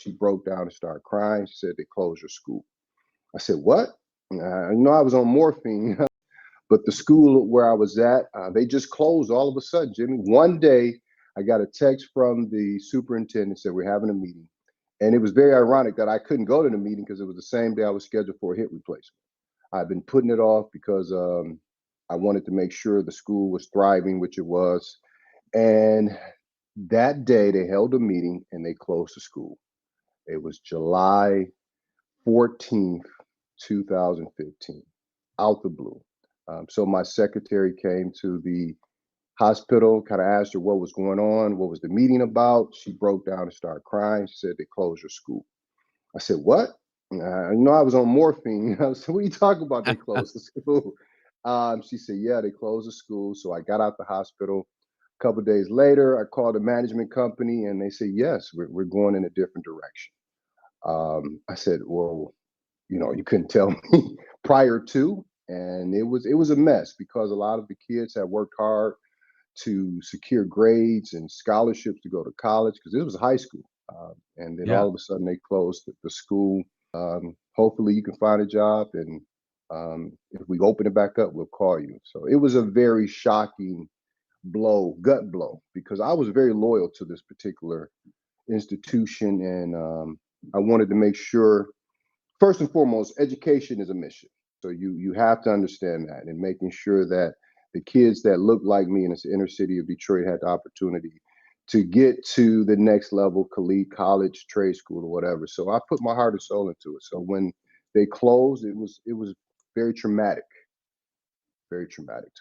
She broke down and started crying. She said they closed her school. I said, "What?" I was on morphine, but the school where I was at, they just closed all of a sudden, Jimmy. One day, I got a text from the superintendent said we're having a meeting, and it was very ironic that I couldn't go to the meeting because it was the same day I was scheduled for a hip replacement. I've been putting it off because I wanted to make sure the school was thriving, which it was. And that day, they held a meeting and they closed the school. It was July 14th, 2015, out the blue. So my secretary came to the hospital, kind of asked her what was going on, what was the meeting about. She broke down and started crying. She said they closed her school. I said, "What?" I was on morphine. I said, "What are you talking about? They closed the school." She said, "Yeah, they closed the school." So I got out the hospital. A couple of days later, I called the management company, and they said, "Yes, we're going in a different direction." I said, "Well, you couldn't tell me prior to," and it was a mess because a lot of the kids had worked hard to secure grades and scholarships to go to college because it was high school. And then Yeah. all of a sudden they closed the school. Hopefully you can find a job, and if we open it back up, we'll call you. So it was a very shocking blow, gut blow, because I was very loyal to this particular institution, and I wanted to make sure, first and foremost, education is a mission. So you have to understand that, and making sure that the kids that look like me in the inner city of Detroit had the opportunity to get to the next level, collegiate, college, trade school, or whatever. So I put my heart and soul into it. So when they closed, it was very traumatic, very traumatic to